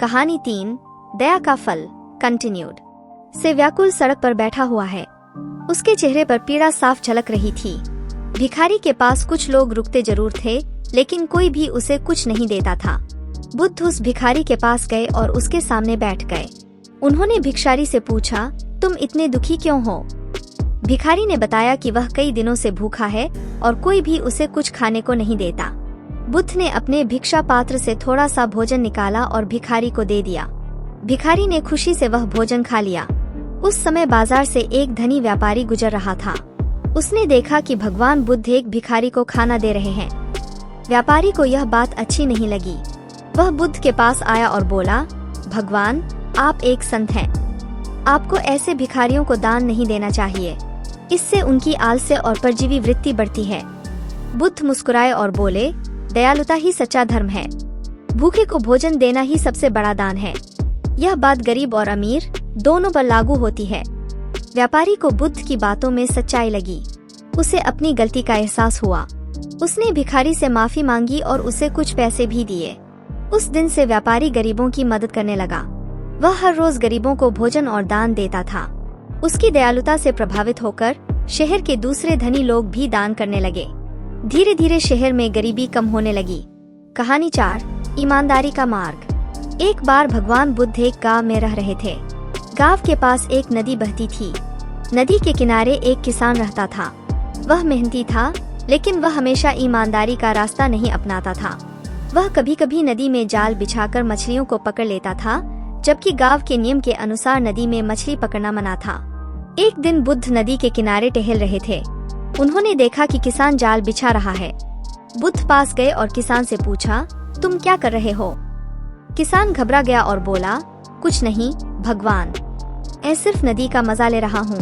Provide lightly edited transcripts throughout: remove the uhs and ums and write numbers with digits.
कहानी 3 दया का फल कंटिन्यूड। से व्याकुल सड़क पर बैठा हुआ है। उसके चेहरे पर पीड़ा साफ झलक रही थी। भिखारी के पास कुछ लोग रुकते जरूर थे, लेकिन कोई भी उसे कुछ नहीं देता था। बुद्ध उस भिखारी के पास गए और उसके सामने बैठ गए। उन्होंने भिखारी से पूछा, तुम इतने दुखी क्यों हो? भिखारी ने बताया कि वह कई दिनों से भूखा है और कोई भी उसे कुछ खाने को नहीं देता। बुद्ध ने अपने भिक्षा पात्र से थोड़ा सा भोजन निकाला और भिखारी को दे दिया। भिखारी ने खुशी से वह भोजन खा लिया। उस समय बाजार से एक धनी व्यापारी गुजर रहा था। उसने देखा कि भगवान बुद्ध एक भिखारी को खाना दे रहे हैं। व्यापारी को यह बात अच्छी नहीं लगी। वह बुद्ध के पास आया और बोला, भगवान, आप एक संत हैं। आपको ऐसे भिखारियों को दान नहीं देना चाहिए। इससे उनकी आलस्य और परजीवी वृत्ति बढ़ती है। बुद्ध मुस्कुराए और बोले, दयालुता ही सच्चा धर्म है। भूखे को भोजन देना ही सबसे बड़ा दान है। यह बात गरीब और अमीर दोनों पर लागू होती है। व्यापारी को बुद्ध की बातों में सच्चाई लगी। उसे अपनी गलती का एहसास हुआ। उसने भिखारी से माफी मांगी और उसे कुछ पैसे भी दिए। उस दिन से व्यापारी गरीबों की मदद करने लगा। वह हर रोज गरीबों को भोजन और दान देता था। उसकी दयालुता से प्रभावित होकर शहर के दूसरे धनी लोग भी दान करने लगे। धीरे धीरे शहर में गरीबी कम होने लगी। कहानी 4 ईमानदारी का मार्ग। एक बार भगवान बुद्ध एक गांव में रह रहे थे। गांव के पास एक नदी बहती थी। नदी के किनारे एक किसान रहता था। वह मेहनती था, लेकिन वह हमेशा ईमानदारी का रास्ता नहीं अपनाता था। वह कभी कभी नदी में जाल बिछाकर मछलियों को पकड़ लेता था, जबकि गांव के नियम के अनुसार नदी में मछली पकड़ना मना था। एक दिन बुद्ध नदी के किनारे टहल रहे थे। उन्होंने देखा कि किसान जाल बिछा रहा है। बुद्ध पास गए और किसान से पूछा, तुम क्या कर रहे हो? किसान घबरा गया और बोला, कुछ नहीं भगवान, मैं सिर्फ नदी का मजा ले रहा हूँ।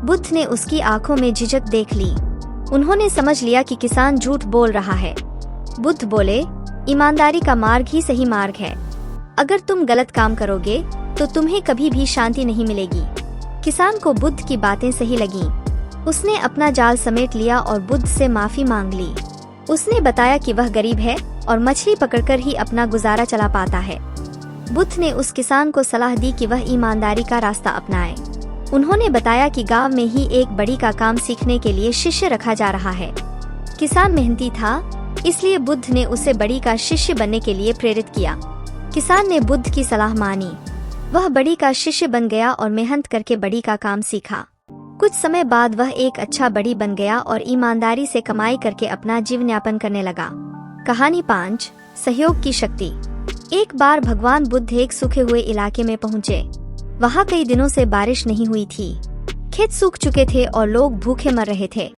बुद्ध ने उसकी आंखों में झिझक देख ली। उन्होंने समझ लिया कि किसान झूठ बोल रहा है। बुद्ध बोले, ईमानदारी का मार्ग ही सही मार्ग है। अगर तुम गलत काम करोगे तो तुम्हें कभी भी शांति नहीं मिलेगी। किसान को बुद्ध की बातें सही लगीं। उसने अपना जाल समेट लिया और बुद्ध से माफी मांग ली। उसने बताया कि वह गरीब है और मछली पकड़कर ही अपना गुजारा चला पाता है। बुद्ध ने उस किसान को सलाह दी कि वह ईमानदारी का रास्ता अपनाए। उन्होंने बताया कि गांव में ही एक बड़ी का काम सीखने के लिए शिष्य रखा जा रहा है। किसान मेहनती था, इसलिए बुद्ध ने उसे बड़ी का शिष्य बनने के लिए प्रेरित किया। किसान ने बुद्ध की सलाह मानी। वह बड़ी का शिष्य बन गया और मेहनत करके बड़ी का काम सीखा। कुछ समय बाद वह एक अच्छा बड़ी बन गया और ईमानदारी से कमाई करके अपना जीवन यापन करने लगा। कहानी 5 सहयोग की शक्ति। एक बार भगवान बुद्ध एक सूखे हुए इलाके में पहुँचे। वहाँ कई दिनों से बारिश नहीं हुई थी। खेत सूख चुके थे और लोग भूखे मर रहे थे।